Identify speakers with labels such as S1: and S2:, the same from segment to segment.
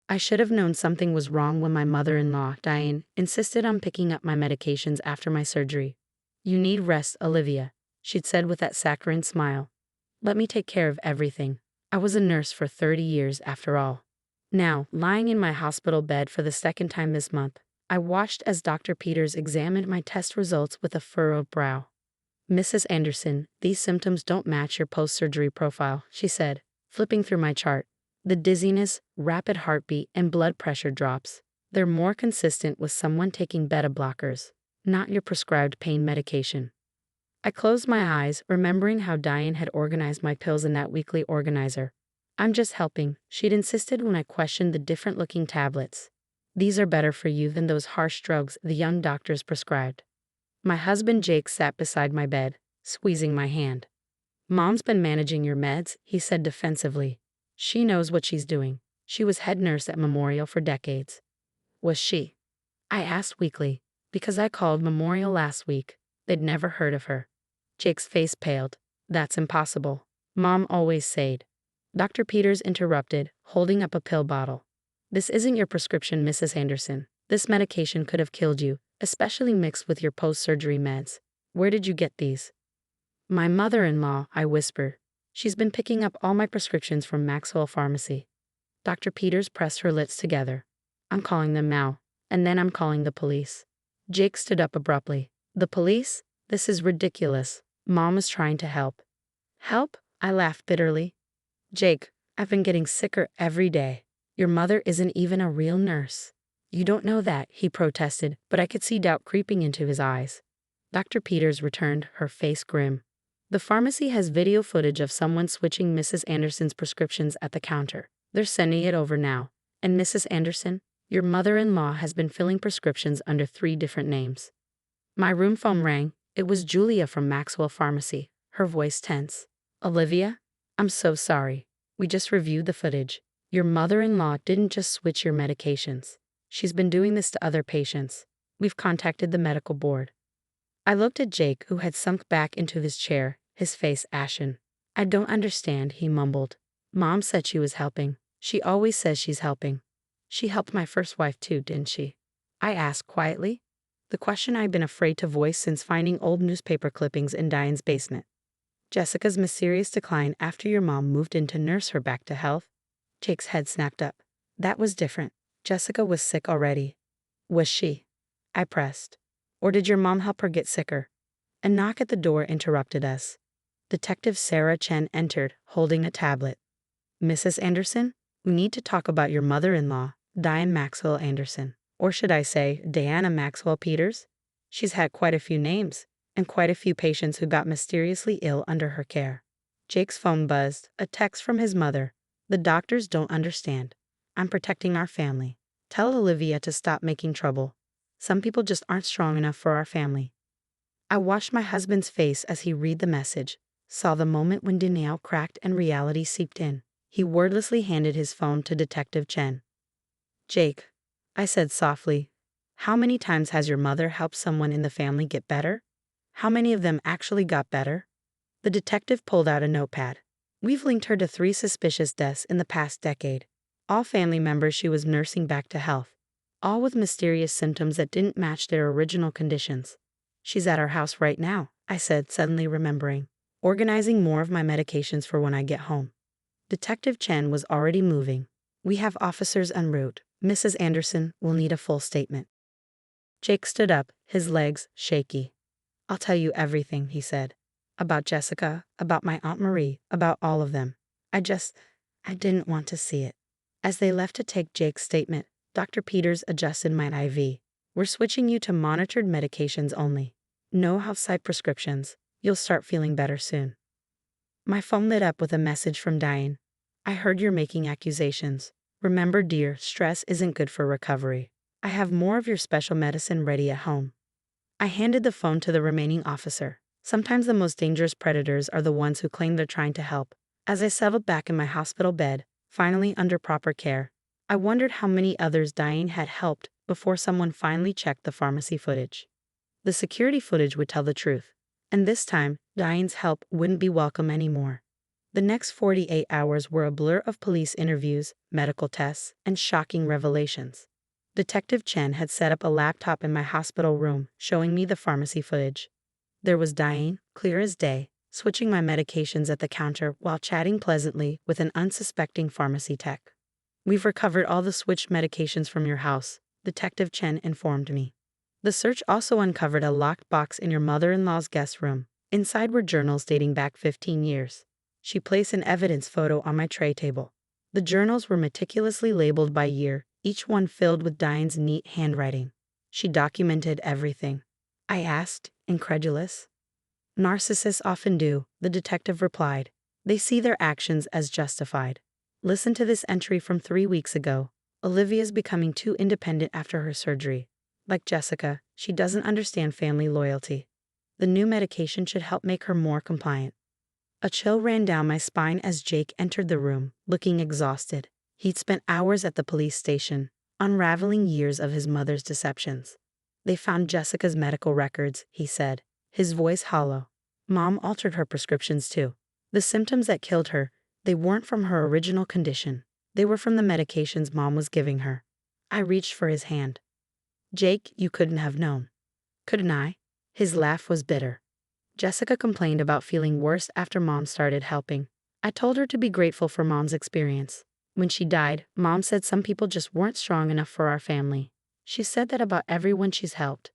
S1: I should have known something was wrong when my mother-in-law, Diane, insisted on picking up my medications after my surgery. You need rest, Olivia, she'd said with that saccharine smile. Let me take care of everything. I was a nurse for 30 years after all. Now, lying in my hospital bed for the second time this month, I watched as Dr. Peters examined my test results with a furrowed brow. Mrs. Anderson, these symptoms don't match your post-surgery profile, she said, flipping through my chart. The dizziness, rapid heartbeat, and blood pressure drops. They're more consistent with someone taking beta blockers, not your prescribed pain medication. I closed my eyes, remembering how Diane had organized my pills in that weekly organizer. I'm just helping, she'd insisted when I questioned the different-looking tablets. These are better for you than those harsh drugs the young doctors prescribed. My husband Jake sat beside my bed, squeezing my hand. Mom's been managing your meds, he said defensively. She knows what she's doing. She was head nurse at Memorial for decades. Was she? I asked weakly, because I called Memorial last week. They'd never heard of her. Jake's face paled. That's impossible. Mom always said. Dr. Peters interrupted, holding up a pill bottle. This isn't your prescription, Mrs. Anderson. This medication could have killed you, especially mixed with your post-surgery meds. Where did you get these? My mother-in-law, I whispered. She's been picking up all my prescriptions from Maxwell Pharmacy. Dr. Peters pressed her lips together. I'm calling them now, and then I'm calling the police. Jake stood up abruptly. The police? This is ridiculous. Mom is trying to help. Help? I laughed bitterly. Jake, I've been getting sicker every day. Your mother isn't even a real nurse. You don't know that, he protested, but I could see doubt creeping into his eyes. Dr. Peters returned, her face grim. The pharmacy has video footage of someone switching Mrs. Anderson's prescriptions at the counter. They're sending it over now. And Mrs. Anderson, your mother-in-law has been filling prescriptions under 3 different names. My room phone rang. It was Julia from Maxwell Pharmacy, her voice tense. Olivia? I'm so sorry. We just reviewed the footage. Your mother-in-law didn't just switch your medications. She's been doing this to other patients. We've contacted the medical board. I looked at Jake, who had sunk back into his chair, his face ashen. I don't understand, he mumbled. Mom said she was helping. She always says she's helping. She helped my first wife too, didn't she? I asked quietly. The question I'd been afraid to voice since finding old newspaper clippings in Diane's basement. Jessica's mysterious decline after your mom moved in to nurse her back to health? Jake's head snapped up. That was different. Jessica was sick already. Was she? I pressed. Or did your mom help her get sicker? A knock at the door interrupted us. Detective Sarah Chen entered, holding a tablet. Mrs. Anderson, we need to talk about your mother-in-law, Diane Maxwell Anderson. Or should I say, Diana Maxwell Peters? She's had quite a few names, and quite a few patients who got mysteriously ill under her care. Jake's phone buzzed, a text from his mother. The doctors don't understand. I'm protecting our family. Tell Olivia to stop making trouble. Some people just aren't strong enough for our family. I watched my husband's face as he read the message, saw the moment when denial cracked and reality seeped in. He wordlessly handed his phone to Detective Chen. Jake, I said softly, how many times has your mother helped someone in the family get better? How many of them actually got better? The detective pulled out a notepad. We've linked her to 3 suspicious deaths in the past decade. All family members she was nursing back to health. All with mysterious symptoms that didn't match their original conditions. She's at our house right now, I said, suddenly remembering. Organizing more of my medications for when I get home. Detective Chen was already moving. We have officers en route. Mrs. Anderson will need a full statement. Jake stood up, his legs shaky. I'll tell you everything, he said. About Jessica, about my Aunt Marie, about all of them. I didn't want to see it. As they left to take Jake's statement, Dr. Peters adjusted my IV. We're switching you to monitored medications only. No outside prescriptions. You'll start feeling better soon. My phone lit up with a message from Diane. I heard you're making accusations. Remember, dear, stress isn't good for recovery. I have more of your special medicine ready at home. I handed the phone to the remaining officer. Sometimes the most dangerous predators are the ones who claim they're trying to help. As I settled back in my hospital bed, finally under proper care, I wondered how many others Diane had helped before someone finally checked the pharmacy footage. The security footage would tell the truth. And this time, Diane's help wouldn't be welcome anymore. The next 48 hours were a blur of police interviews, medical tests, and shocking revelations. Detective Chen had set up a laptop in my hospital room, showing me the pharmacy footage. There was Diane, clear as day, switching my medications at the counter while chatting pleasantly with an unsuspecting pharmacy tech. "We've recovered all the switched medications from your house," Detective Chen informed me. "The search also uncovered a locked box in your mother-in-law's guest room. Inside were journals dating back 15 years. She placed an evidence photo on my tray table. The journals were meticulously labeled by year, each one filled with Diane's neat handwriting. She documented everything." I asked, incredulous. "Narcissists often do," the detective replied. "They see their actions as justified. Listen to this entry from 3 weeks ago. Olivia's becoming too independent after her surgery. Like Jessica, she doesn't understand family loyalty. The new medication should help make her more compliant." A chill ran down my spine as Jake entered the room, looking exhausted. He'd spent hours at the police station, unraveling years of his mother's deceptions. "They found Jessica's medical records," he said, his voice hollow. "Mom altered her prescriptions too. The symptoms that killed her, they weren't from her original condition. They were from the medications Mom was giving her." I reached for his hand. "Jake, you couldn't have known." "Couldn't I?" His laugh was bitter. "Jessica complained about feeling worse after Mom started helping. I told her to be grateful for Mom's experience. When she died, Mom said some people just weren't strong enough for our family. She said that about everyone she's helped."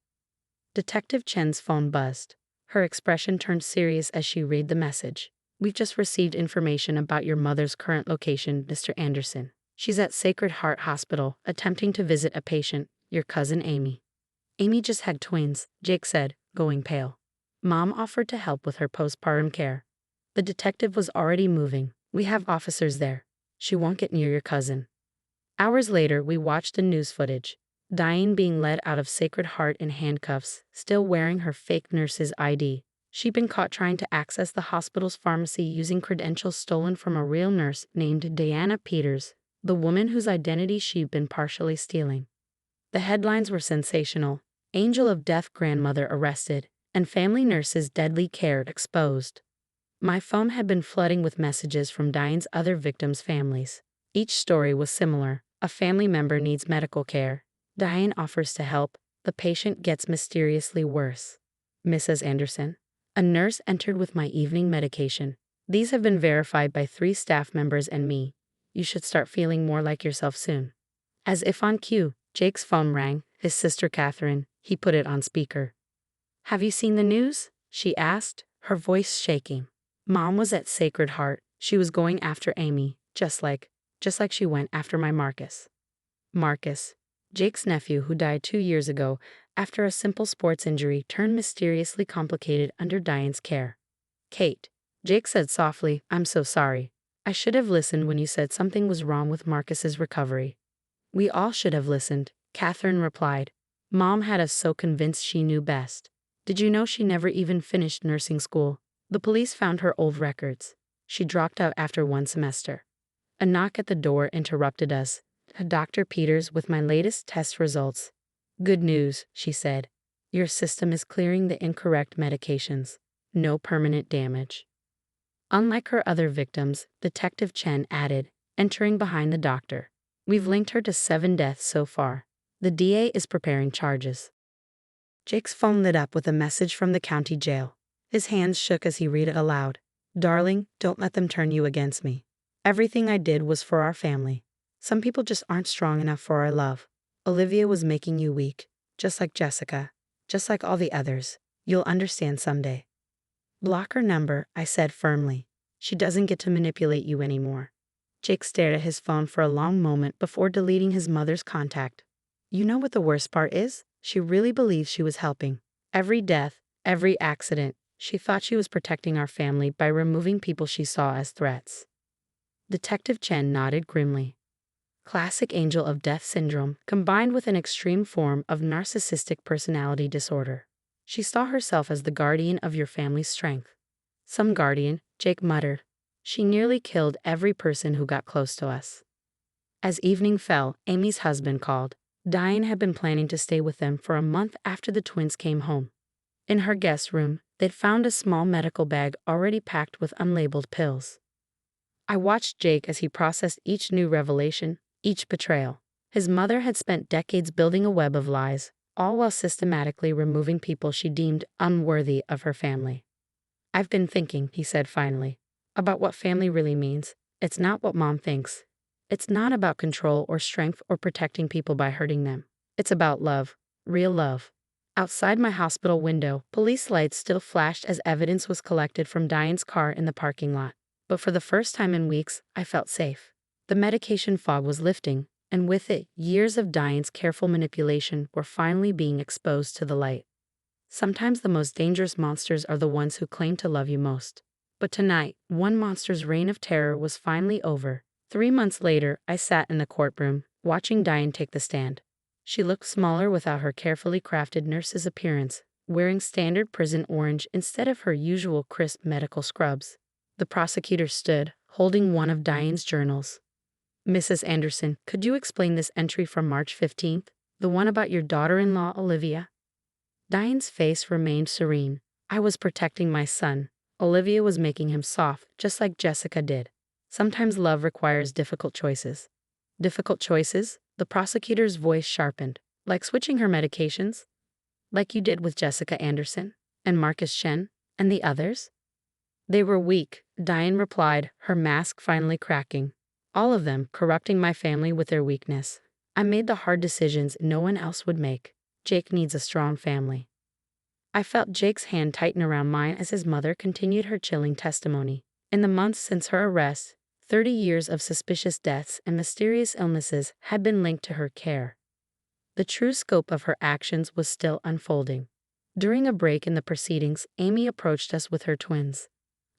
S1: Detective Chen's phone buzzed. Her expression turned serious as she read the message. "We've just received information about your mother's current location, Mr. Anderson. She's at Sacred Heart Hospital, attempting to visit a patient, your cousin Amy." "Amy just had twins," Jake said, going pale. "Mom offered to help with her postpartum care." The detective was already moving. "We have officers there. She won't get near your cousin." Hours later, we watched the news footage. Diane being led out of Sacred Heart in handcuffs, still wearing her fake nurse's ID. She'd been caught trying to access the hospital's pharmacy using credentials stolen from a real nurse named Diana Peters, the woman whose identity she'd been partially stealing. The headlines were sensational. "Angel of Death Grandmother Arrested," and "Family Nurse's Deadly Care Exposed." My phone had been flooding with messages from Diane's other victims' families. Each story was similar. A family member needs medical care. Diane offers to help. The patient gets mysteriously worse. "Mrs. Anderson." A nurse entered with my evening medication. "These have been verified by 3 staff members and me. You should start feeling more like yourself soon." As if on cue, Jake's phone rang, his sister Catherine. He put it on speaker. "Have you seen the news?" she asked, her voice shaking. "Mom was at Sacred Heart. She was going after Amy, just like she went after my Marcus." Marcus, Jake's nephew who died 2 years ago after a simple sports injury turned mysteriously complicated under Diane's care. "Kate," Jake said softly, "I'm so sorry. I should have listened when you said something was wrong with Marcus's recovery." "We all should have listened," Catherine replied. "Mom had us so convinced she knew best. Did you know she never even finished nursing school? The police found her old records. She dropped out after 1 semester." A knock at the door interrupted us. Dr. Peters with my latest test results. "Good news," she said. "Your system is clearing the incorrect medications. No permanent damage." Unlike her other victims, Detective Chen added, entering behind the doctor. "We've linked her to 7 deaths so far. The DA is preparing charges." Jake's phone lit up with a message from the county jail. His hands shook as he read it aloud. "Darling, don't let them turn you against me. Everything I did was for our family. Some people just aren't strong enough for our love. Olivia was making you weak, just like Jessica, just like all the others. You'll understand someday." "Block her number," I said firmly. "She doesn't get to manipulate you anymore." Jake stared at his phone for a long moment before deleting his mother's contact. "You know what the worst part is? She really believes she was helping. Every death, every accident, she thought she was protecting our family by removing people she saw as threats." Detective Chen nodded grimly. Classic angel of death syndrome combined with an extreme form of narcissistic personality disorder. She saw herself as the guardian of your family's strength. "Some guardian," Jake muttered. "She nearly killed every person who got close to us." As evening fell, Amy's husband called. Diane had been planning to stay with them for a month after the twins came home. In her guest room, they'd found a small medical bag already packed with unlabeled pills. I watched Jake as he processed each new revelation, each betrayal. His mother had spent decades building a web of lies, all while systematically removing people she deemed unworthy of her family. "I've been thinking," he said finally, "about what family really means. It's not what Mom thinks. It's not about control or strength or protecting people by hurting them. It's about love, real love." Outside my hospital window, police lights still flashed as evidence was collected from Diane's car in the parking lot. But for the first time in weeks, I felt safe. The medication fog was lifting, and with it, years of Diane's careful manipulation were finally being exposed to the light. Sometimes the most dangerous monsters are the ones who claim to love you most. But tonight, one monster's reign of terror was finally over. 3 months later, I sat in the courtroom, watching Diane take the stand. She looked smaller without her carefully crafted nurse's appearance, wearing standard prison orange instead of her usual crisp medical scrubs. The prosecutor stood, holding one of Diane's journals. "Mrs. Anderson, could you explain this entry from March 15th, the one about your daughter-in-law, Olivia?" Diane's face remained serene. "I was protecting my son. Olivia was making him soft, just like Jessica did. Sometimes love requires difficult choices." "Difficult choices?" The prosecutor's voice sharpened. "Like switching her medications? Like you did with Jessica Anderson? And Marcus Shen? And the others?" "They were weak," Diane replied, her mask finally cracking. "All of them, corrupting my family with their weakness. I made the hard decisions no one else would make. Jake needs a strong family." I felt Jake's hand tighten around mine as his mother continued her chilling testimony. In the months since her arrest, 30 years of suspicious deaths and mysterious illnesses had been linked to her care. The true scope of her actions was still unfolding. During a break in the proceedings, Amy approached us with her twins.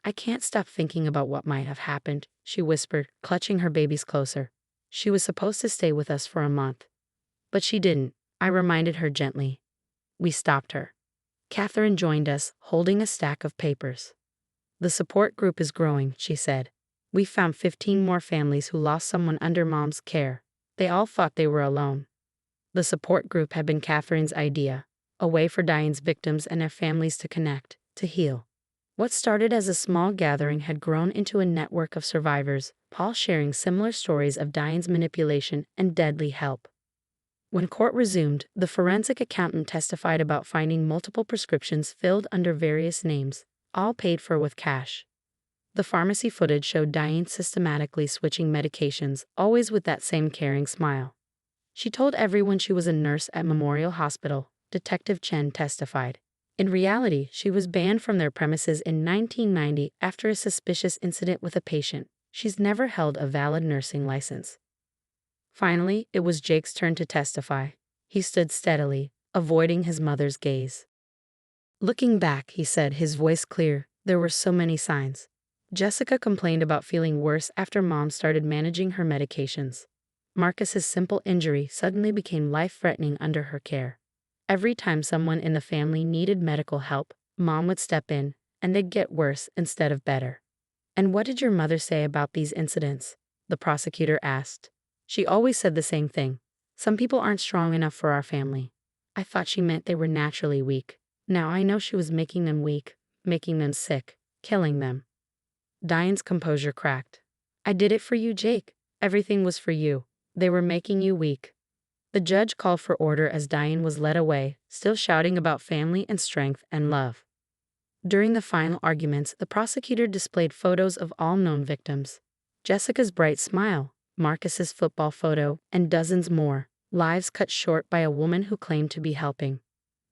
S1: "I can't stop thinking about what might have happened," she whispered, clutching her babies closer. "She was supposed to stay with us for a month. But she didn't," I reminded her gently. We stopped her. Catherine joined us, holding a stack of papers. "The support group is growing," she said. "We found 15 more families who lost someone under Mom's care. They all thought they were alone." The support group had been Catherine's idea, a way for Diane's victims and their families to connect, to heal. What started as a small gathering had grown into a network of survivors, all sharing similar stories of Diane's manipulation and deadly help. When court resumed, the forensic accountant testified about finding multiple prescriptions filled under various names, all paid for with cash. The pharmacy footage showed Diane systematically switching medications, always with that same caring smile. She told everyone she was a nurse at Memorial Hospital, Detective Chen testified. In reality, she was banned from their premises in 1990 after a suspicious incident with a patient. She's never held a valid nursing license. Finally, it was Jake's turn to testify. He stood steadily, avoiding his mother's gaze. "Looking back," he said, his voice clear, "there were so many signs. Jessica complained about feeling worse after Mom started managing her medications. Marcus's simple injury suddenly became life-threatening under her care. Every time someone in the family needed medical help, Mom would step in, and they'd get worse instead of better." "And what did your mother say about these incidents?" the prosecutor asked. "She always said the same thing. Some people aren't strong enough for our family." I thought she meant they were naturally weak. Now I know she was making them weak, making them sick, killing them. Diane's composure cracked. "I did it for you, Jake. Everything was for you. They were making you weak." The judge called for order as Diane was led away, still shouting about family and strength and love. During the final arguments, the prosecutor displayed photos of all known victims. Jessica's bright smile, Marcus's football photo, and dozens more, lives cut short by a woman who claimed to be helping.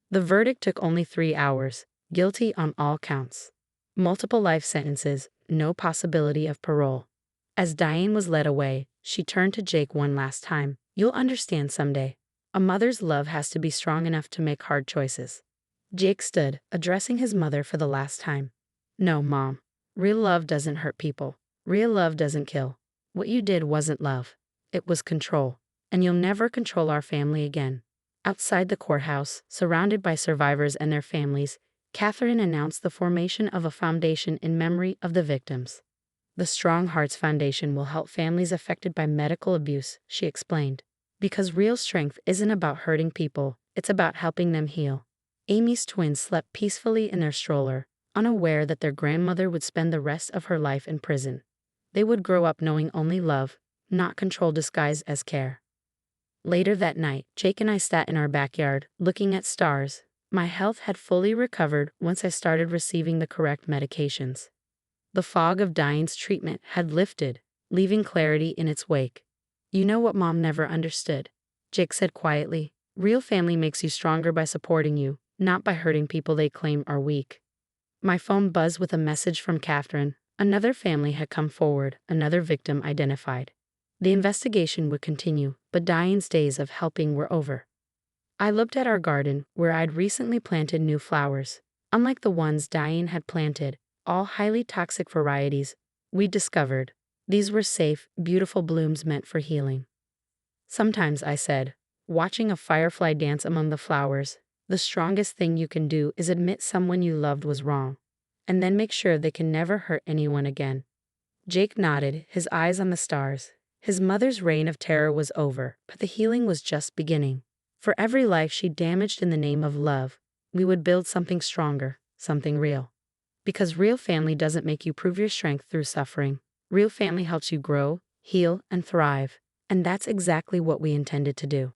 S1: The verdict took only 3 hours, guilty on all counts. Multiple life sentences, no possibility of parole. As Diane was led away, she turned to Jake one last time. "You'll understand someday. A mother's love has to be strong enough to make hard choices." Jake stood, addressing his mother for the last time. "No, Mom. Real love doesn't hurt people. Real love doesn't kill. What you did wasn't love. It was control. And you'll never control our family again." Outside the courthouse, surrounded by survivors and their families, Catherine announced the formation of a foundation in memory of the victims. "The Strong Hearts Foundation will help families affected by medical abuse," she explained. "Because real strength isn't about hurting people, it's about helping them heal." Amy's twins slept peacefully in their stroller, unaware that their grandmother would spend the rest of her life in prison. They would grow up knowing only love, not control disguised as care. Later that night, Jake and I sat in our backyard, looking at stars. My health had fully recovered once I started receiving the correct medications. The fog of Diane's treatment had lifted, leaving clarity in its wake. You know what Mom never understood? Jake said quietly. Real family makes you stronger by supporting you, not by hurting people they claim are weak. My phone buzzed with a message from Catherine. Another family had come forward, another victim identified. The investigation would continue, but Diane's days of helping were over. I looked at our garden, where I'd recently planted new flowers. Unlike the ones Diane had planted, all highly toxic varieties, we discovered. These were safe, beautiful blooms meant for healing. Sometimes, I said, watching a firefly dance among the flowers, the strongest thing you can do is admit someone you loved was wrong, and then make sure they can never hurt anyone again. Jake nodded, his eyes on the stars. His mother's reign of terror was over, but the healing was just beginning. For every life she damaged in the name of love, we would build something stronger, something real. Because real family doesn't make you prove your strength through suffering. Real family helps you grow, heal, and thrive. And that's exactly what we intended to do.